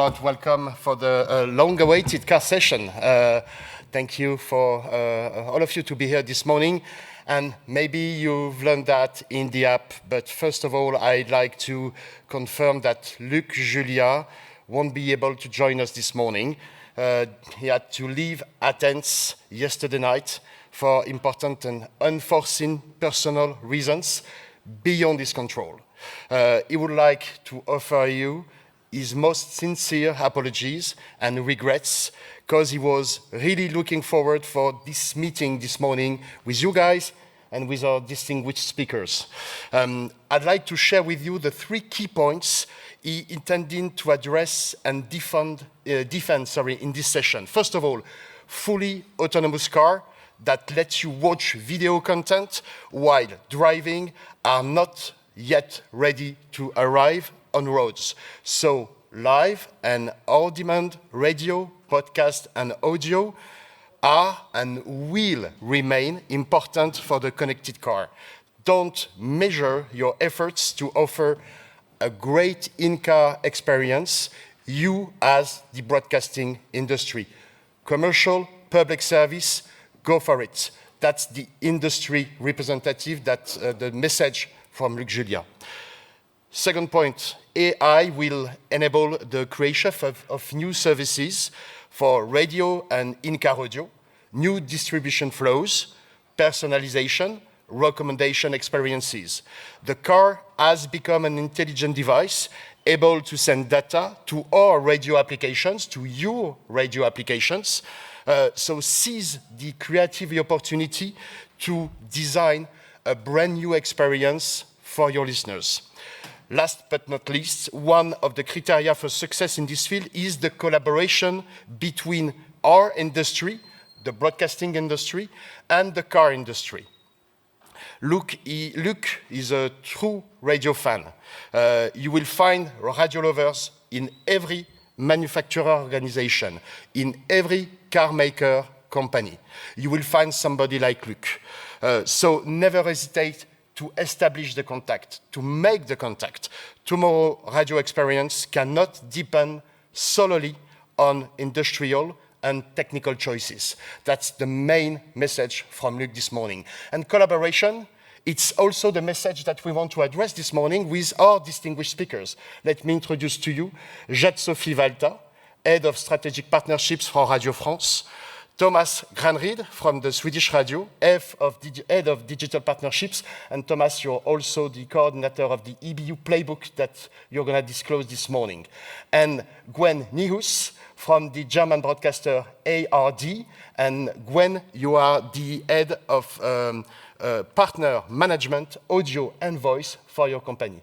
Welcome for the long-awaited car session. Thank you for all of you to be here this morning. And maybe you've learned that in the app, but first of all, I'd like to confirm that Luc Julia won't be able to join us this morning. He had to leave Athens yesterday night for important and unforeseen personal reasons beyond his control. He would like to offer you his most sincere apologies and regrets, because he was really looking forward for this meeting this morning with you guys and with our distinguished speakers. I'd like to share with you the 3 key points he intended to address and defend in this session. First of all, fully autonomous car that lets you watch video content while driving are not yet ready to arrive on roads. So live and on-demand radio, podcast, and audio are and will remain important for the connected car. Don't measure your efforts to offer a great in-car experience, you as the broadcasting industry. Commercial, public service, go for it. That's the industry representative, that's the message from Luc Julia. Second point, AI will enable the creation of new services for radio and in-car audio, new distribution flows, personalization, recommendation experiences. The car has become an intelligent device able to send data to our radio applications, to your radio applications. So seize the creative opportunity to design a brand new experience for your listeners. Last but not least, one of the criteria for success in this field is the collaboration between our industry, the broadcasting industry, and the car industry. Luc is a true radio fan. You will find radio lovers in every manufacturer organization, in every car maker company. You will find somebody like Luc. So never hesitate to establish the contact, to make the contact. Tomorrow, radio experience cannot depend solely on industrial and technical choices. That's the main message from Luc this morning. And collaboration, it's also the message that we want to address this morning with our distinguished speakers. Let me introduce to you Jade-Sophie Valta, Head of Strategic Partnerships for Radio France, Thomas Granryd from the Swedish Radio, Head of Digital Partnerships, and Thomas, you're also the coordinator of the EBU playbook that you're going to disclose this morning. And Gwen Nihus from the German broadcaster ARD, and Gwen, you are the head of partner management, audio and voice for your company.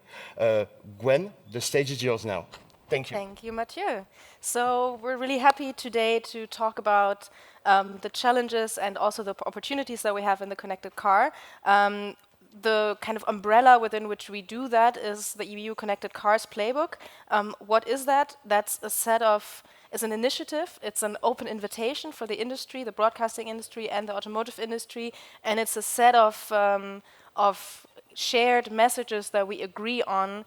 Gwen, the stage is yours now. Thank you. Thank you, Mathieu. So we're really happy today to talk about the challenges and also the opportunities that we have in the connected car. The kind of umbrella within which we do that is the EBU Connected Cars Playbook. What is that? That's is an initiative. It's an open invitation for the industry, the broadcasting industry and the automotive industry, and it's a set of shared messages that we agree on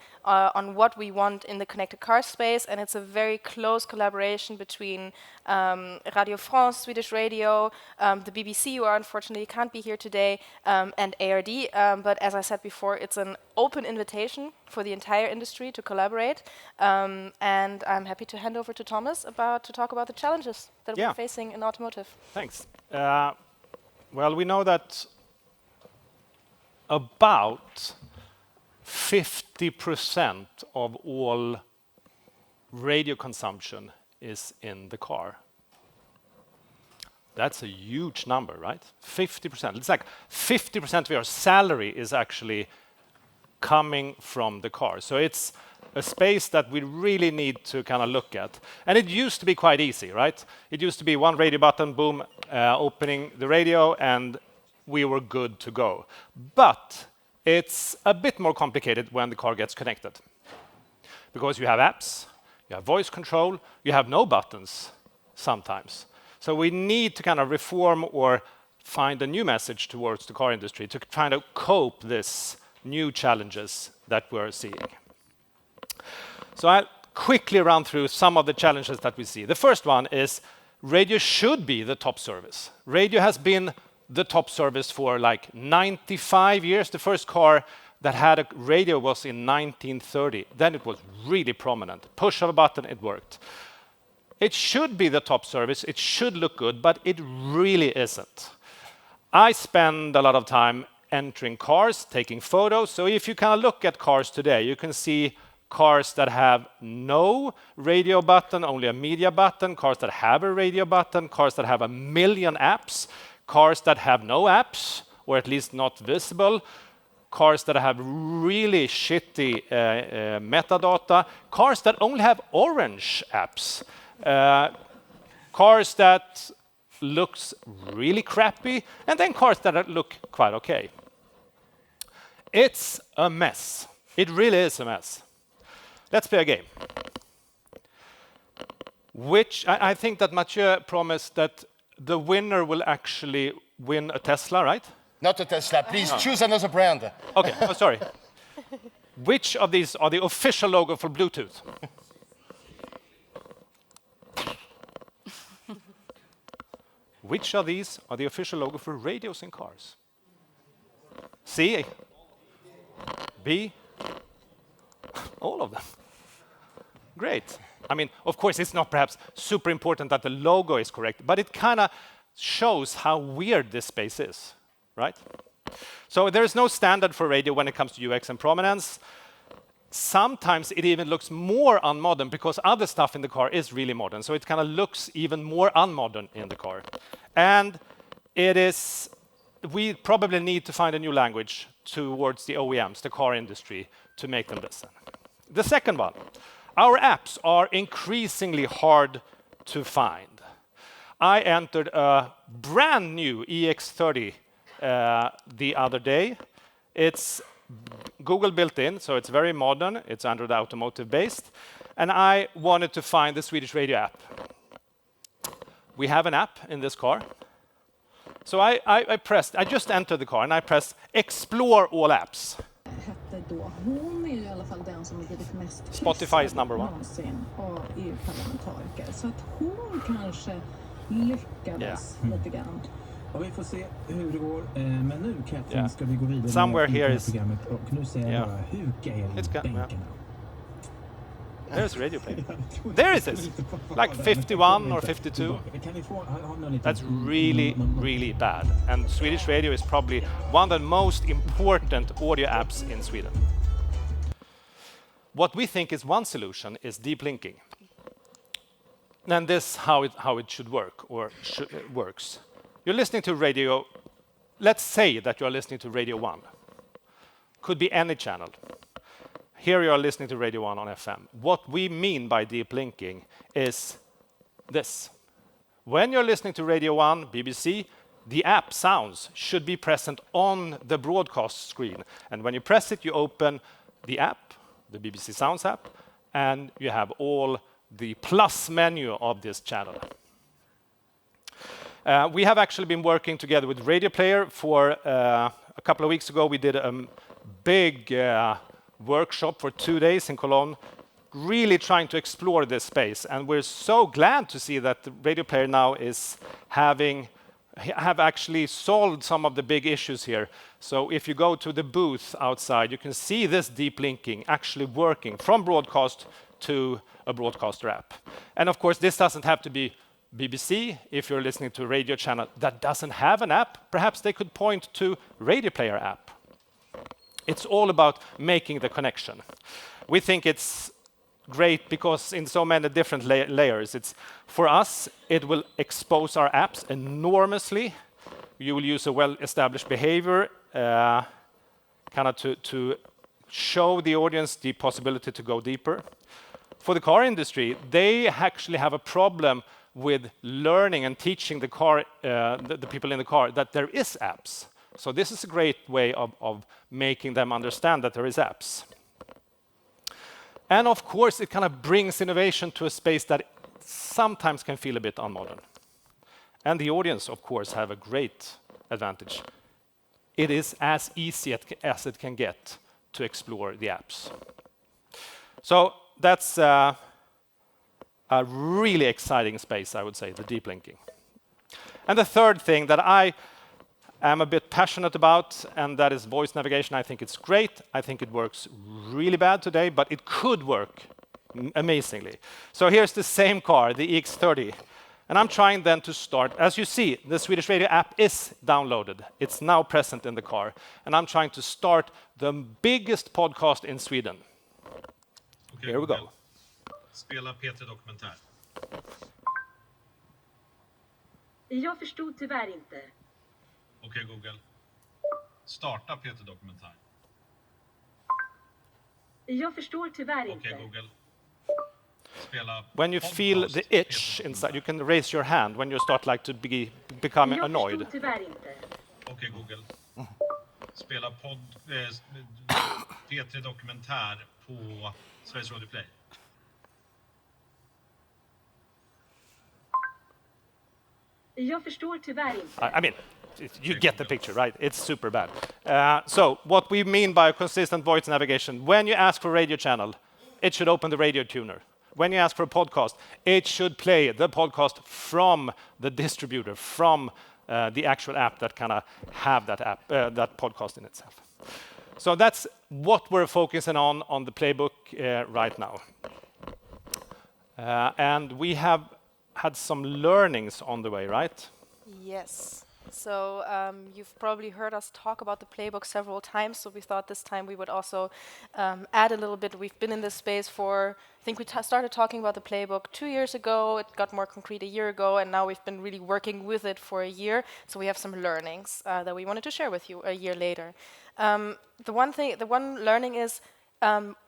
what we want in the connected car space, and it's a very close collaboration between Radio France, Swedish Radio, the BBC, who unfortunately can't be here today, and ARD. But as I said before, it's an open invitation for the entire industry to collaborate, and I'm happy to hand over to Thomas to talk about the challenges that we're facing in automotive. Thanks. Well, we know that about 50% of all radio consumption is in the car. That's a huge number, right? 50%. It's like 50% of your salary is actually coming from the car. So it's a space that we really need to kind of look at. And it used to be quite easy, right? It used to be one radio button, boom, opening the radio, and we were good to go. But it's a bit more complicated when the car gets connected. Because you have apps, you have voice control, you have no buttons sometimes. So we need to kind of reform or find a new message towards the car industry to try to cope these new challenges that we're seeing. So I'll quickly run through some of the challenges that we see. The first one is radio should be the top service. Radio has been the top service for like 95 years. The first car that had a radio was in 1930. Then it was really prominent. Push of a button, it worked. It should be the top service. It should look good, but it really isn't. I spend a lot of time entering cars, taking photos. So if you kind of look at cars today, you can see cars that have no radio button, only a media button, cars that have a radio button, cars that have 1 million apps, cars that have no apps, or at least not visible, cars that have really shitty metadata, cars that only have orange apps, cars that looks really crappy, and then cars that look quite okay. It's a mess. It really is a mess. Let's play a game. Which I think that Mathieu promised that the winner will actually win a Tesla, right? Not a Tesla. Please choose another brand. Okay, oh, sorry. Which of these are the official logo for Bluetooth? Which of these are the official logo for radios in cars? C, B, all of them. Great. I mean, of course, it's not perhaps super important that the logo is correct, but it kind of shows how weird this space is, right? So there is no standard for radio when it comes to UX and prominence. Sometimes it even looks more unmodern because other stuff in the car is really modern. So it kind of looks even more unmodern in the car. And we probably need to find a new language towards the OEMs, the car industry, to make them listen. The second one, our apps are increasingly hard to find. I entered a brand new EX30 the other day. It's Google built in, so it's very modern. It's Android automotive based. And I wanted to find the Swedish radio app. We have an app in this car. So I just entered the car and I pressed explore all apps. Spotify is number one. Yeah. Och vi får se hur det går, men nu Katrin ska vi gå vidare Somewhere med here is programmet och nu säger jag bara huka er i bänkarna. There's radio play. There it is. Like 51 or 52. That's really, really bad. And Swedish radio is probably one of the most important audio apps in Sweden. What we think is one solution is deep linking. And this how it should work or works. You're listening to radio. Let's say that you're listening to Radio 1. Could be any channel. Here you are listening to Radio 1 on FM. What we mean by deep linking is this. When you're listening to Radio 1, BBC, the app sounds should be present on the broadcast screen. And when you press it, you open the app, the BBC Sounds app, and you have all the plus menu of this channel. We have actually been working together with Radio Player for a couple of weeks ago. We did a big workshop for 2 days in Cologne, really trying to explore this space. And we're so glad to see that the Radio Player now have actually solved some of the big issues here. So if you go to the booth outside, you can see this deep linking actually working from broadcast to a broadcaster app. And of course, this doesn't have to be BBC. If you're listening to a radio channel that doesn't have an app, perhaps they could point to Radio Player app. It's all about making the connection. We think it's great because in so many different layers. For us, it will expose our apps enormously. You will use a well-established behavior kind of to show the audience the possibility to go deeper. For the car industry, they actually have a problem with learning and teaching the people in the car that there is apps. So this is a great way of making them understand that there is apps. And of course, it kind of brings innovation to a space that sometimes can feel a bit unmodern. And the audience, of course, have a great advantage. It is as easy as it can get to explore the apps. So that's a really exciting space, I would say, the deep linking. And the third thing that I am a bit passionate about, and that is voice navigation. I think it's great. I think it works really bad today, but it could work amazingly. So here's the same car, the EX30. And I'm trying then to start, as you see, the Swedish Radio app is downloaded. It's now present in the car. And I'm trying to start the biggest podcast in Sweden. Okay, Here we go. Spela P3 Dokumentär. Jag förstod tyvärr inte. Okej, Google. Starta P3 Dokumentär. Jag förstår tyvärr Okej, inte. Google. Spela When you feel podcast, the itch P3 inside, you can raise your hand when you start like to become Jag annoyed. förstod tyvärr inte. Okej, Google. Spela P3 Dokumentär på Sveriges Radio Play. Jag förstår tyvärr inte. I mean, you get the picture, right? It's super bad. So what we mean by consistent voice navigation, when you ask for a radio channel, it should open the radio tuner. When you ask for a podcast, it should play the podcast from the distributor, from the actual app that kind of have that app, that podcast in itself. So that's what we're focusing on the playbook right now. And we have had some learnings on the way, right? Yes. So you've probably heard us talk about the playbook several times, so we thought this time we would also add a little bit. We've been in this space for, I think we started talking about the playbook 2 years ago, it got more concrete a year ago, and now we've been really working with it for a year, so we have some learnings that we wanted to share with you a year later. The one learning is,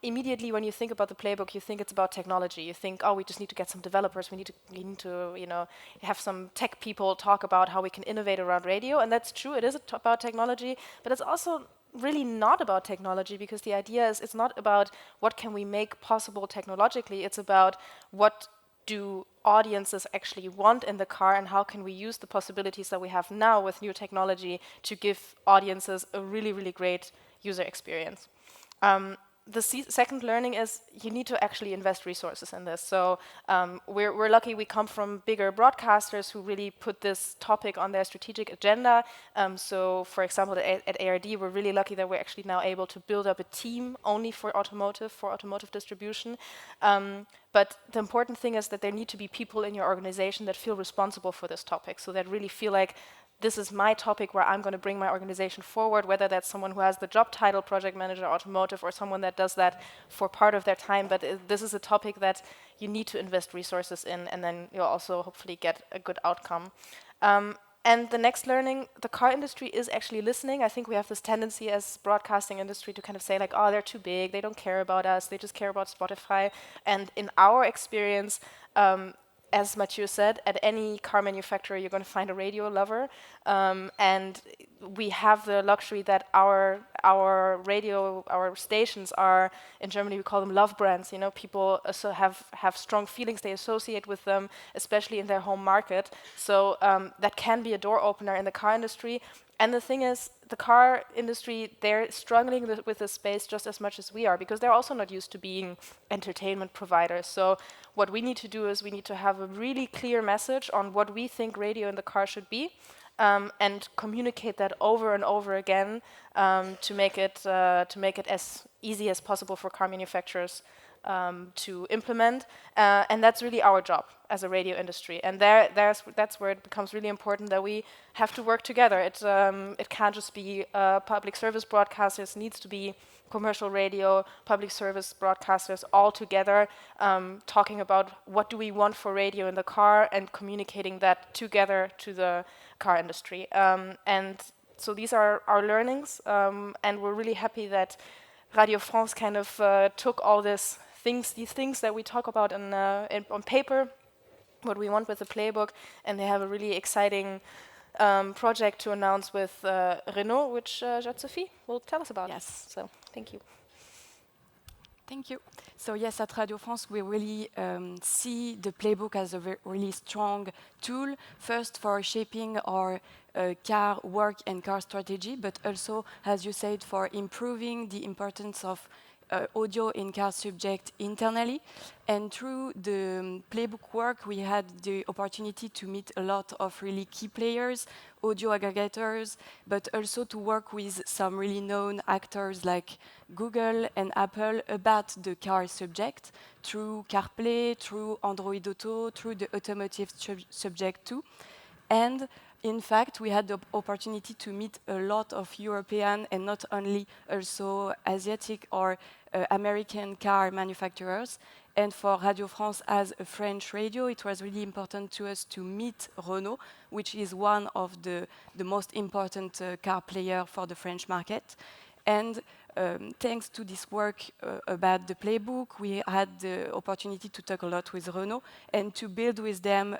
immediately when you think about the playbook, you think it's about technology. You think, oh, we just need to get some developers. We need to, have some tech people talk about how we can innovate around radio. And that's true. It is about technology, but it's also really not about technology, because the idea is it's not about what can we make possible technologically. It's about what do audiences actually want in the car, and how can we use the possibilities that we have now with new technology to give audiences a really, really great user experience. The second learning is you need to actually invest resources in this. So we're lucky we come from bigger broadcasters who really put this topic on their strategic agenda. So for example, at ARD, we're really lucky that we're actually now able to build up a team only for automotive distribution. But the important thing is that there need to be people in your organization that feel responsible for this topic, so that really feel like this is my topic where I'm going to bring my organization forward, whether that's someone who has the job title project manager automotive or someone that does that for part of their time. But this is a topic that you need to invest resources in, and then you'll also hopefully get a good outcome. And the next learning, the car industry is actually listening. I think we have this tendency as broadcasting industry to kind of say like, oh, they're too big, they don't care about us, they just care about Spotify. And in our experience, as Mathieu said, at any car manufacturer, you're going to find a radio lover. And we have the luxury that our stations are, in Germany, we call them love brands. People also have strong feelings they associate with them, especially in their home market. So that can be a door opener in the car industry. And the thing is, the car industry, they're struggling with this space just as much as we are, because they're also not used to being entertainment providers. So what we need to do is we need to have a really clear message on what we think radio in the car should be, and communicate that over and over again to make it as easy as possible for car manufacturers to implement, and that's really our job as a radio industry. And that's where it becomes really important that we have to work together. It can't just be public service broadcasters. It needs to be commercial radio, public service broadcasters all together, talking about what do we want for radio in the car and communicating that together to the car industry. And so these are our learnings, and we're really happy that Radio France kind of took all these things that we talk about on paper, what we want with the playbook, and they have a really exciting project to announce with Renault, which Jade-Sophie will tell us about. Yes. So, thank you. Thank you. So yes, at Radio France, we really see the playbook as a really strong tool, first for shaping our car work and car strategy, but also, as you said, for improving the importance of audio in-car subject internally. And through the playbook work, we had the opportunity to meet a lot of really key players, audio aggregators, but also to work with some really known actors like Google and Apple about the car subject through CarPlay, through Android Auto, through the automotive subject too. And in fact, we had the opportunity to meet a lot of European and not only also Asiatic or American car manufacturers. And for Radio France as a French radio, it was really important to us to meet Renault, which is one of the most important car player for the French market. And thanks to this work about the playbook, we had the opportunity to talk a lot with Renault and to build with them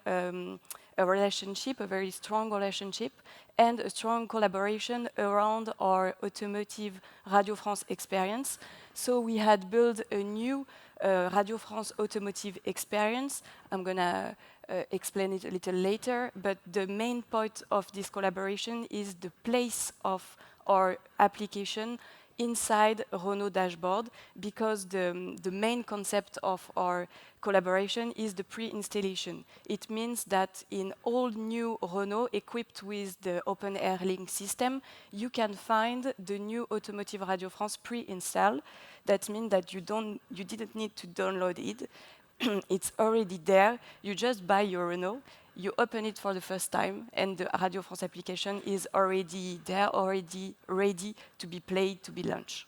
a relationship, a very strong relationship, and a strong collaboration around our automotive Radio France experience. So we had built a new Radio France automotive experience. I'm going to explain it a little later, but the main point of this collaboration is the place of our application inside Renault dashboard, because the main concept of our collaboration is the pre-installation. It means that in all new Renault equipped with the Open Air Link system, you can find the new Automotive Radio France pre-installed. That means that you didn't need to download it. It's already there. You just buy your Renault, you open it for the first time, and the Radio France application is already there, already ready to be played, to be launched.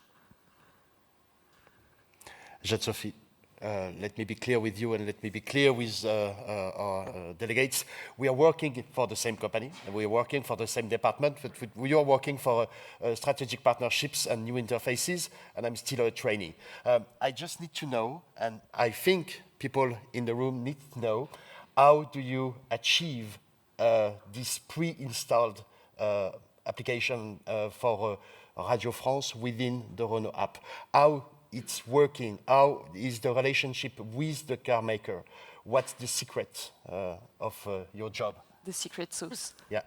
Jade-Sophie, let me be clear with you and let me be clear with our delegates. We are working for the same company, and we are working for the same department, but we are working for strategic partnerships and new interfaces, and I'm still a trainee. I just need to know, and I think people in the room need to know, how do you achieve this pre-installed application for Radio France within the Renault app? How it's working? How is the relationship with the car maker? What's the secret of your job? The secret sauce. Yeah.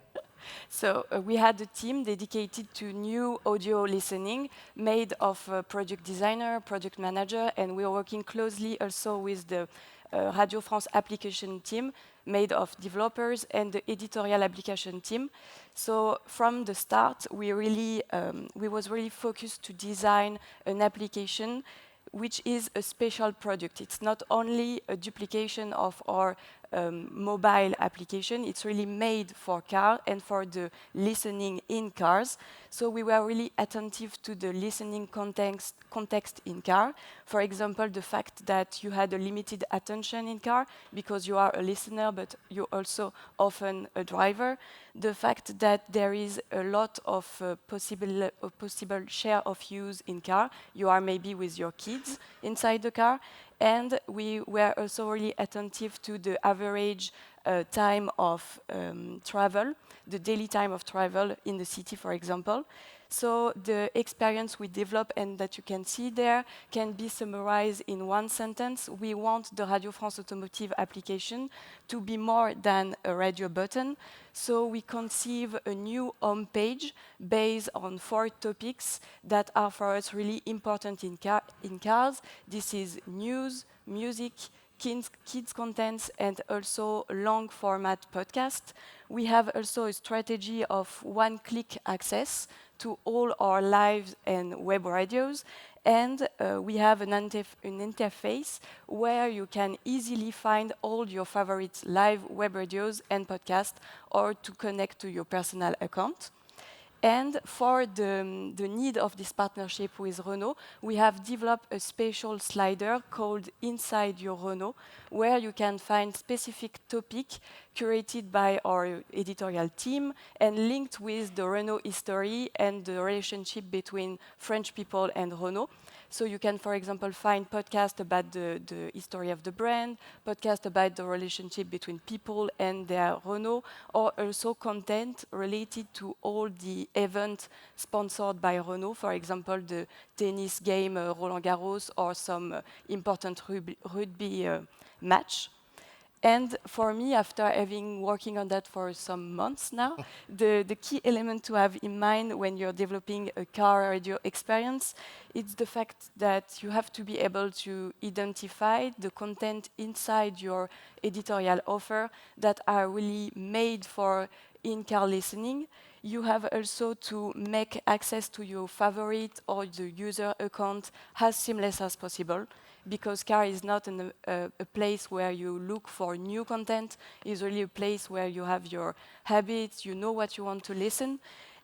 So we had a team dedicated to new audio listening, made of a project designer, project manager, and we are working closely also with the Radio France application team, made of developers, and the editorial application team. So from the start, we was really focused to design an application which is a special product. It's not only a duplication of our mobile application, it's really made for car and for the listening in cars. So we were really attentive to the listening context in car. For example, the fact that you had a limited attention in car because you are a listener, but you're also often a driver. The fact that there is a lot of possible share of use in car. You are maybe with your kids inside the car. And we were also really attentive to the average time of travel, the daily time of travel in the city, for example. So the experience we develop and that you can see there can be summarized in one sentence. We want the Radio France Automotive application to be more than a radio button. So we conceive a new home page based on 4 topics that are for us really important in cars. This is news, music, kids contents, and also long format podcast. We have also a strategy of one-click access to all our live and web radios, and we have an interface where you can easily find all your favorite live web radios and podcasts, or to connect to your personal account. And for the need of this partnership with Renault, we have developed a special slider called Inside Your Renault, where you can find specific topic curated by our editorial team and linked with the Renault history and the relationship between French people and Renault. So you can, for example, find podcasts about the history of the brand, podcasts about the relationship between people and their Renault, or also content related to all the events sponsored by Renault, for example, the tennis game Roland Garros or some important rugby match. And for me, after having working on that for some months now, the key element to have in mind when you're developing a car radio experience, it's the fact that you have to be able to identify the content inside your editorial offer that are really made for in-car listening. You have also to make access to your favorite or the user account as seamless as possible, because car is not a place where you look for new content. It's really a place where you have your habits, you know what you want to listen.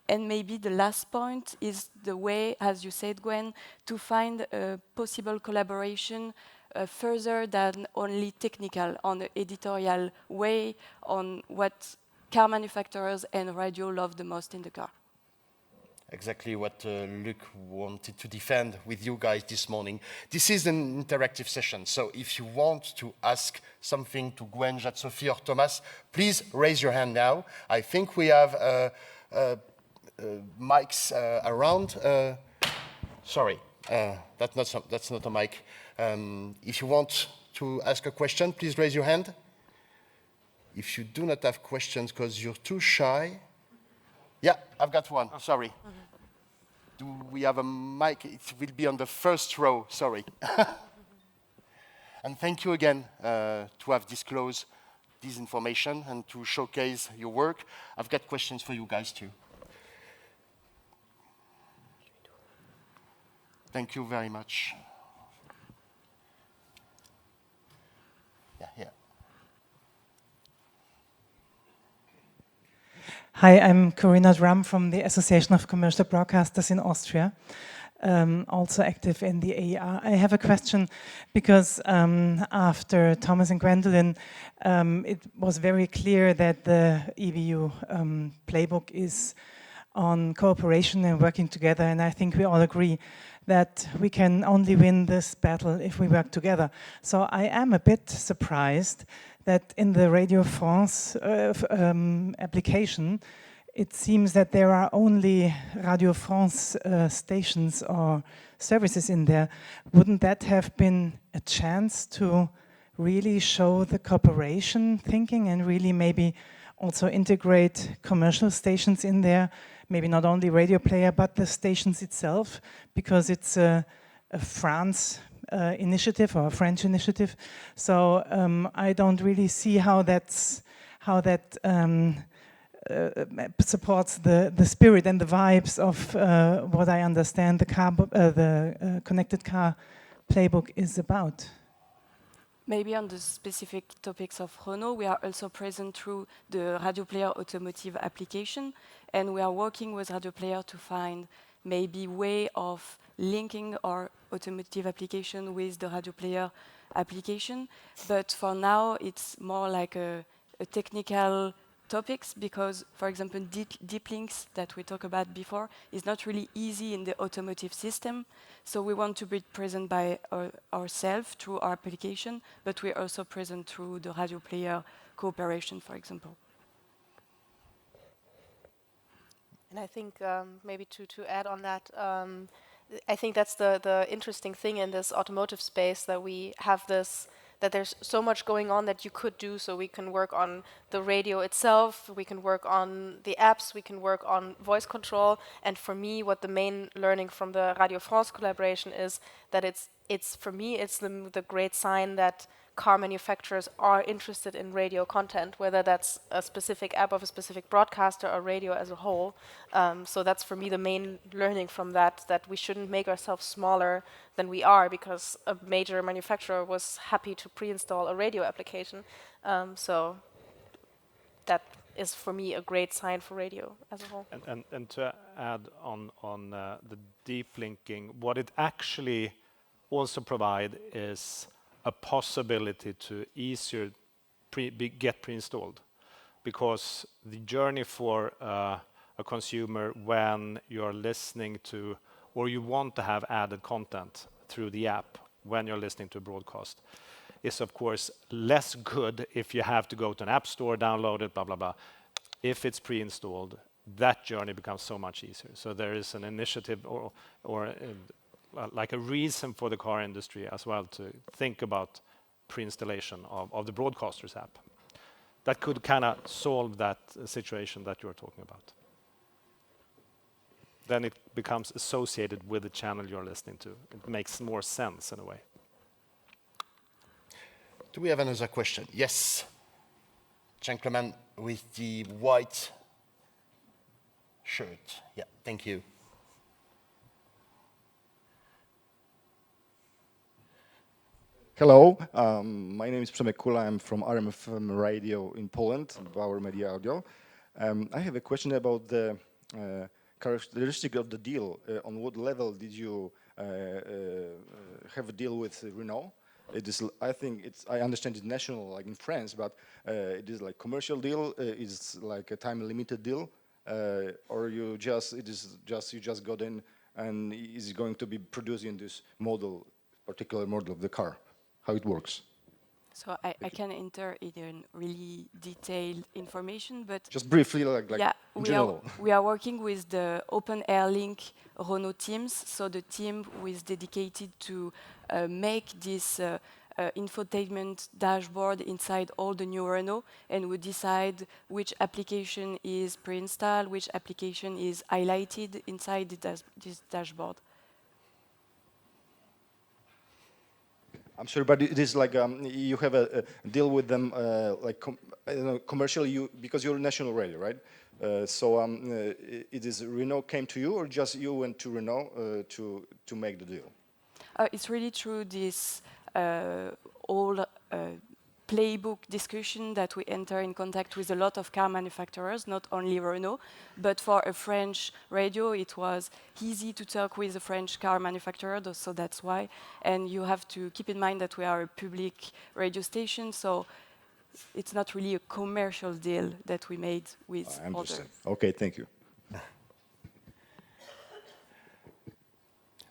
And maybe the last point is the way, as you said, Gwen, to find a possible collaboration further than only technical, on the editorial way, on what car manufacturers and radio love the most in the car. Exactly what Luc wanted to defend with you guys this morning. This is an interactive session, so if you want to ask something to Gwen, Jade-Sophie, or Thomas, please raise your hand now. I think we have mics around. Sorry, that's not a mic. If you want to ask a question, please raise your hand. If you do not have questions because you're too shy. Yeah, I've got one, sorry. Do we have a mic? It will be on the first row, sorry. And thank you again to have disclosed this information and to showcase your work. I've got questions for you guys too. Thank you very much. Yeah, here. Hi, I'm Corinna Drum from the Association of Commercial Broadcasters in Austria, also active in the AER. I have a question because after Thomas and Gwendolyn, it was very clear that the EBU playbook is on cooperation and working together, and I think we all agree that we can only win this battle if we work together. So I am a bit surprised that in the Radio France application, it seems that there are only Radio France stations or services in there. Wouldn't that have been a chance to really show the cooperation thinking and really maybe also integrate commercial stations in there? Maybe not only radio player, but the stations itself, because it's a France initiative or a French initiative. So I don't really see how that supports the spirit and the vibes of what I understand the connected car playbook is about. Maybe on the specific topics of Renault, we are also present through the Radio Player Automotive application, and we are working with Radio Player to find maybe way of linking our automotive application with the Radio Player application. But for now, it's more like a technical topics, because, for example, deep links that we talked about before is not really easy in the automotive system. So we want to be present by ourselves through our application, but we're also present through the Radio Player cooperation, for example. And I think maybe to add on that, I think that's the interesting thing in this automotive space, that we have this, that there's so much going on that you could do. So we can work on the radio itself, we can work on the apps, we can work on voice control. And for me, what the main learning from the Radio France collaboration is that it's for me, it's the great sign that car manufacturers are interested in radio content, whether that's a specific app of a specific broadcaster or radio as a whole. So that's for me the main learning from that we shouldn't make ourselves smaller than we are, because a major manufacturer was happy to pre-install a radio application. So that is for me a great sign for radio as a whole. And to add on the deep linking, what it actually also provide is a possibility to easier get pre-installed, because the journey for a consumer when you're listening to, or you want to have added content through the app when you're listening to a broadcast, is of course less good if you have to go to an app store, download it, blah, blah, blah. If it's pre-installed, that journey becomes so much easier. So there is an initiative or like a reason for the car industry as well to think about pre-installation of the broadcaster's app. That could kind of solve that situation that you're talking about. Then it becomes associated with the channel you're listening to. It makes more sense in a way. Do we have another question? Yes. Gentleman with the white shirt. Yeah, thank you. Hello, my name is Przemek Kula. I'm from RMFM Radio in Poland, Bauer Media Audio. I have a question about the characteristic of the deal. On what level did you have a deal with Renault? It is, I think, I understand it's national, like in France, but it is like commercial deal. It's like a time-limited deal, or you just got in and is going to be producing this model, particular model of the car. How it works. So I can enter in really detailed information, but just briefly, like yeah, in general. We are working with the Open Air Link Renault teams, so the team who is dedicated to make this infotainment dashboard inside all the new Renault, and we decide which application is pre-installed, which application is highlighted inside this dashboard. I'm sorry, but it is like you have a deal with them, like commercially, because you're national radio, right? So it is Renault came to you, or just you went to Renault to make the deal? It's really through this whole playbook discussion that we enter in contact with a lot of car manufacturers, not only Renault, but for a French radio, it was easy to talk with a French car manufacturer, so that's why. And you have to keep in mind that we are a public radio station, so it's not really a commercial deal that we made with others. Okay, thank you.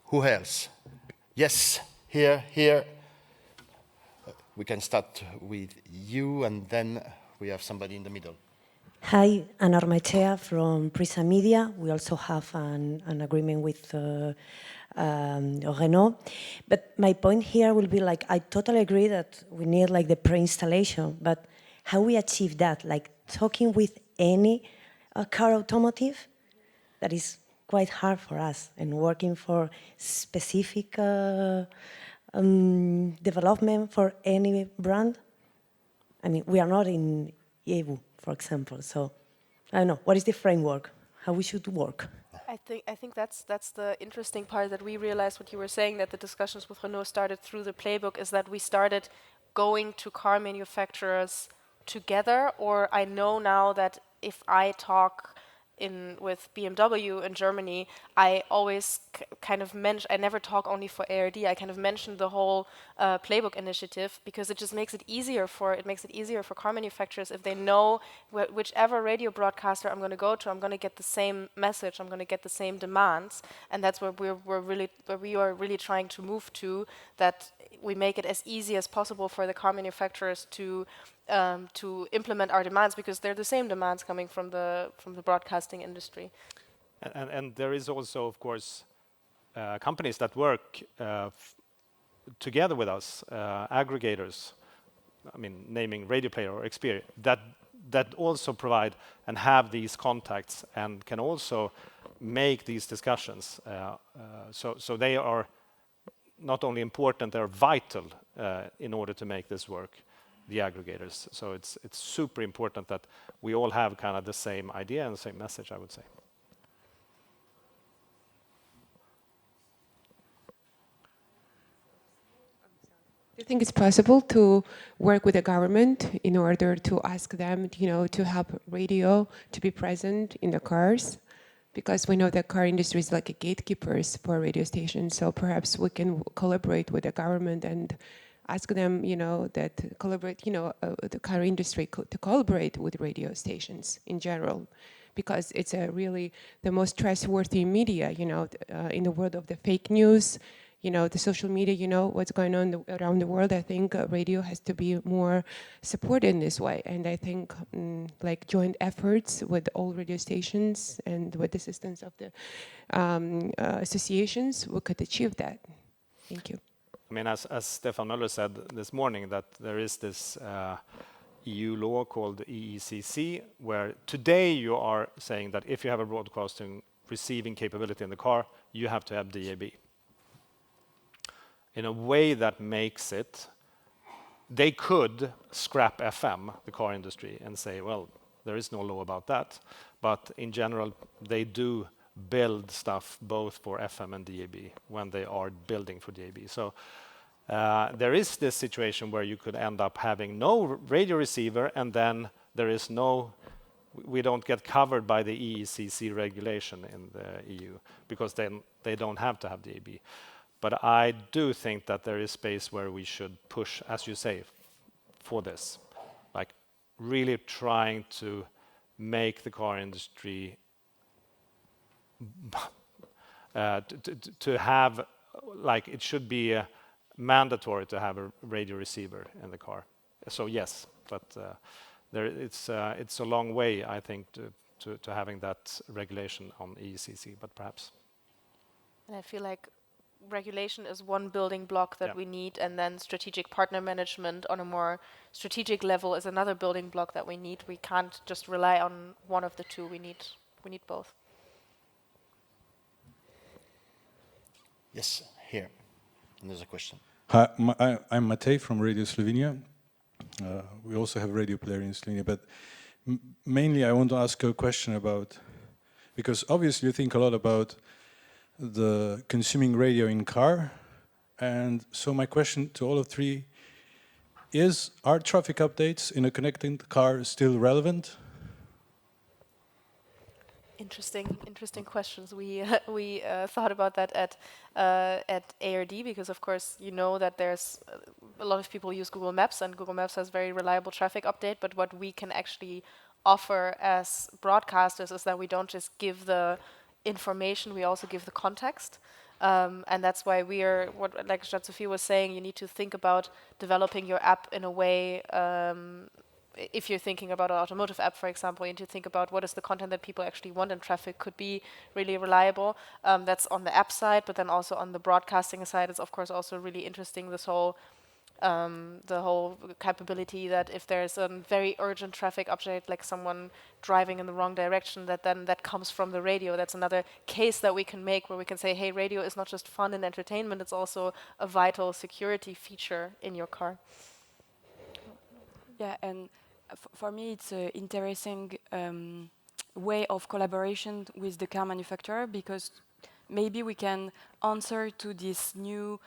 Who else? Yes, here. We can start with you, and then we have somebody in the middle. Hi, Ana Ormaechea from Prisa Media. We also have an agreement with Renault. But my point here will be like, I totally agree that we need like the pre-installation, but how we achieve that? Like talking with any car automotive, that is quite hard for us, and working for specific development for any brand. I mean, we are not in EU, for example, so I don't know, what is the framework, how we should work? I think that's the interesting part, that we realized what you were saying, that the discussions with Renault started through the playbook, is that we started going to car manufacturers together, or I know now that if I talk with BMW in Germany, I always kind of mention, I never talk only for ARD, I kind of mention the whole playbook initiative, because it just makes it easier for car manufacturers. If they know whichever radio broadcaster I'm going to go to, I'm going to get the same message, I'm going to get the same demands, and that's where we are really trying to move to, that we make it as easy as possible for the car manufacturers to implement our demands, because they're the same demands coming from the broadcasting industry. And there is also, of course, companies that work together with us, aggregators. I mean, naming Radio Player or Xperia, that also provide and have these contacts and can also make these discussions. So they are not only important, they're vital in order to make this work, the aggregators. So it's super important that we all have kind of the same idea and the same message, I would say. Do you think it's possible to work with the government in order to ask them, to help radio to be present in the cars? Because we know the car industry is like a gatekeepers for radio stations, so perhaps we can collaborate with the government and ask them, that collaborate, the car industry to collaborate with radio stations in general, because it's really the most trustworthy media, in the world of the fake news, the social media, what's going on around the world. I think radio has to be more supported in this way. And I think like joint efforts with all radio stations and with the assistance of the associations, we could achieve that. Thank you. I mean, as Stefan Möller said this morning, that there is this EU law called EECC, where today you are saying that if you have a broadcasting receiving capability in the car, you have to have DAB. In a way that makes it, they could scrap FM, the car industry, and say, well, there is no law about that. But in general, they do build stuff both for FM and DAB when they are building for DAB. So there is this situation where you could end up having no radio receiver, and then there is we don't get covered by the EECC regulation in the EU, because then they don't have to have DAB. But I do think that there is space where we should push, as you say, for this, like really trying to make the car industry to have, like, it should be mandatory to have a radio receiver in the car. So yes, but it's a long way, I think, to having that regulation on EECC, but perhaps. And I feel like regulation is one building block that we need, and then strategic partner management on a more strategic level is another building block that we need. We can't just rely on one of the two. We need both. Yes, here. And there's a question. Hi, I'm Matej from Radio Slovenia. We also have a radio player in Slovenia, but mainly I want to ask a question about, because obviously you think a lot about the consuming radio in car, and so my question to all of three is, are traffic updates in a connected car still relevant? Interesting questions. We thought about that at ARD, because of course you know that there's a lot of people use Google Maps, and Google Maps has very reliable traffic update. But what we can actually offer as broadcasters is that we don't just give the information, we also give the context. And that's why we are, like Sophie was saying, you need to think about developing your app in a way. If you're thinking about an automotive app, for example, you need to think about what is the content that people actually want, and traffic could be really reliable. That's on the app side, but then also on the broadcasting side, it's of course also really interesting, this whole the whole capability that if there's a very urgent traffic update, like someone driving in the wrong direction, that comes from the radio. That's another case that we can make, where we can say, hey, radio is not just fun and entertainment, it's also a vital security feature in your car. Yeah, and for me, it's an interesting way of collaboration with the car manufacturer, because maybe we can answer to this new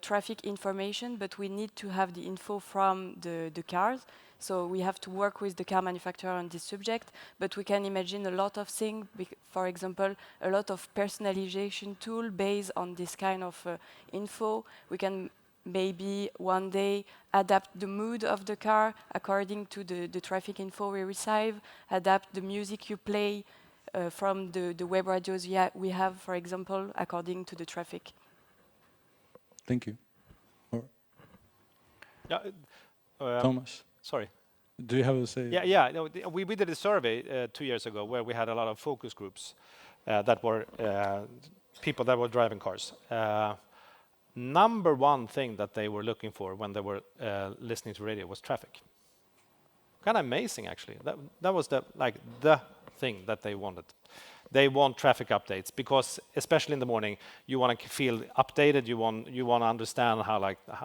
traffic information, but we need to have the info from the cars. So we have to work with the car manufacturer on this subject, but we can imagine a lot of things. For example, a lot of personalization tool based on this kind of info. We can maybe one day adapt the mood of the car according to the traffic info we receive, adapt the music you play from the web radios we have, for example, according to the traffic. Thank you. Thomas. Sorry. Do you have a say? Yeah. No, we did a survey 2 years ago where we had a lot of focus groups that were people that were driving cars. Number one thing that they were looking for when they were listening to radio was traffic. Kind of amazing, actually. That was the thing that they wanted. They want traffic updates because, especially in the morning, you want to feel updated. You want to understand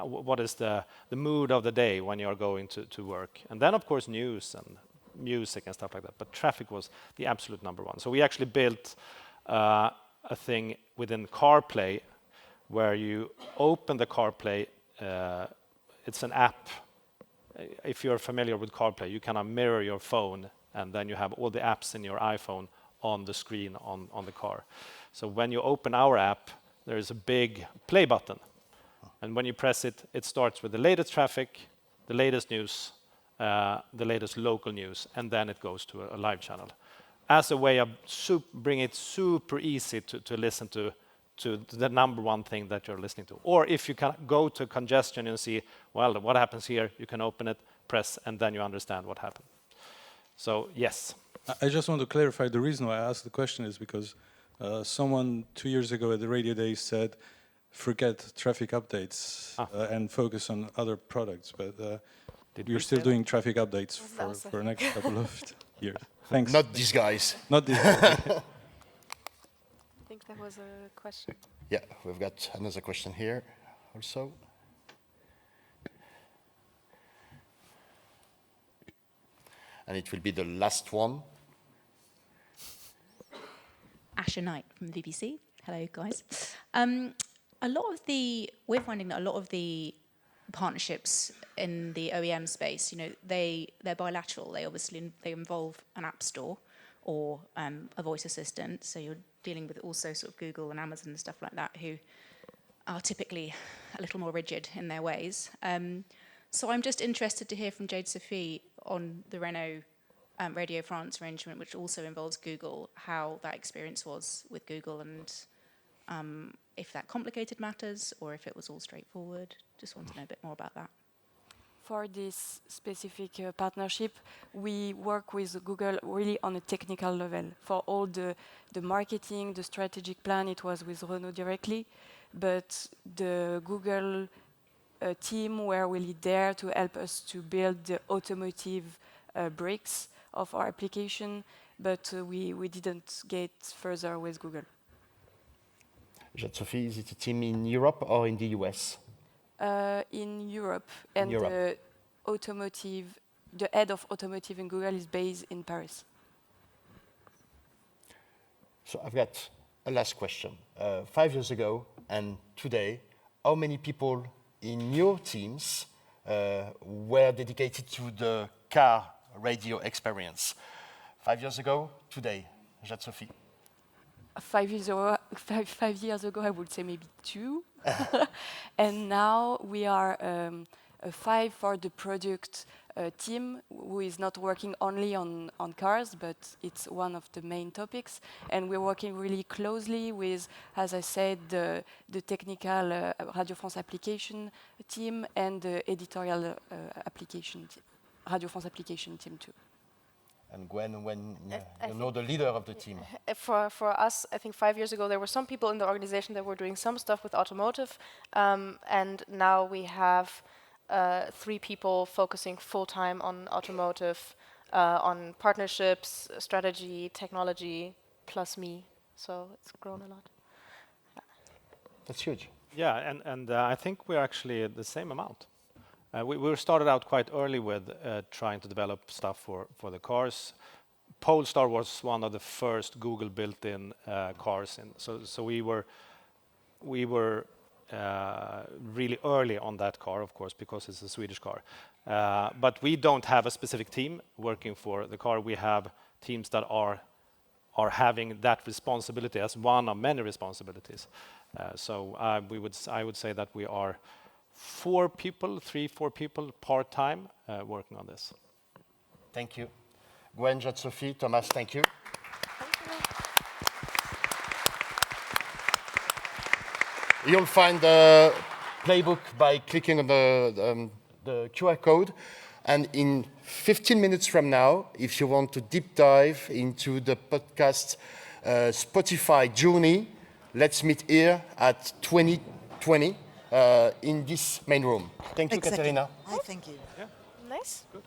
what is the mood of the day when you are going to work, and then of course news and music and stuff like that. But traffic was the absolute number one. So we actually built a thing within CarPlay where you open the CarPlay. It's an app. If you're familiar with CarPlay, you can mirror your phone, and then you have all the apps in your iPhone on the screen on the car. So when you open our app, there is a big play button. And when you press it, it starts with the latest traffic, the latest news, the latest local news, and then it goes to a live channel. As a way of bringing it super easy to listen to the number one thing that you're listening to. Or if you can go to congestion and see, well, what happens here, you can open it, press, and then you understand what happened. So, yes. I just want to clarify the reason why I asked the question is because someone 2 years ago at the Radio Day said forget traffic updates and focus on other products, but you're still say doing traffic updates for the next couple of years. Thanks. Not these guys. Not these guys. I think there was a question. Yeah, we've got another question here also. And it will be the last one. Asher Knight from the BBC. Hello, guys. We're finding that a lot of the partnerships in the OEM space, they're bilateral. They involve an app store or a voice assistant. So you're dealing with also sort of Google and Amazon and stuff like that, who are typically a little more rigid in their ways. So I'm just interested to hear from Jade Sophie on the Renault Radio France arrangement, which also involves Google, how that experience was with Google and if that complicated matters or if it was all straightforward. Just want to know a bit more about that. For this specific partnership, we work with Google really on a technical level. For all the marketing, the strategic plan, it was with Renault directly, but the Google team were really there to help us to build the automotive bricks of our application, but we didn't get further with Google. Jade-Sophie, is it a team in Europe or in the US? In Europe, and the head of automotive in Google is based in Paris. So I've got a last question. 5 years ago and today, how many people in your teams were dedicated to the car radio experience? 5 years ago, today, Jade-Sophie. 5 years ago, I would say maybe 2. And now we are 5 for the product team, who is not working only on cars, but it's one of the main topics. And we're working really closely with, as I said, the technical Radio France application team and the editorial application Radio France application team too. And Gwen, when you know the leader of the team. For us, I think 5 years ago, there were some people in the organization that were doing some stuff with automotive, and now we have 3 people focusing full-time on automotive, on partnerships, strategy, technology, plus me. So it's grown a lot. Yeah. That's huge. Yeah, and I think we're actually the same amount. We started out quite early with trying to develop stuff for the cars. Polestar was one of the first Google built-in cars, so we were really early on that car, of course, because it's a Swedish car. But we don't have a specific team working for the car. We have teams that are having that responsibility as one of many responsibilities. So I would say that we are 4 people part-time working on this. Thank you. Gwen, Jade-Sophie, Thomas, thank you. You'll find the playbook by clicking on the QR code. And in 15 minutes from now, if you want to deep dive into the podcast Spotify journey, let's meet here at 2020 in this main room. Thank you, Exactly. Katerina. Thank you. Nice. Good.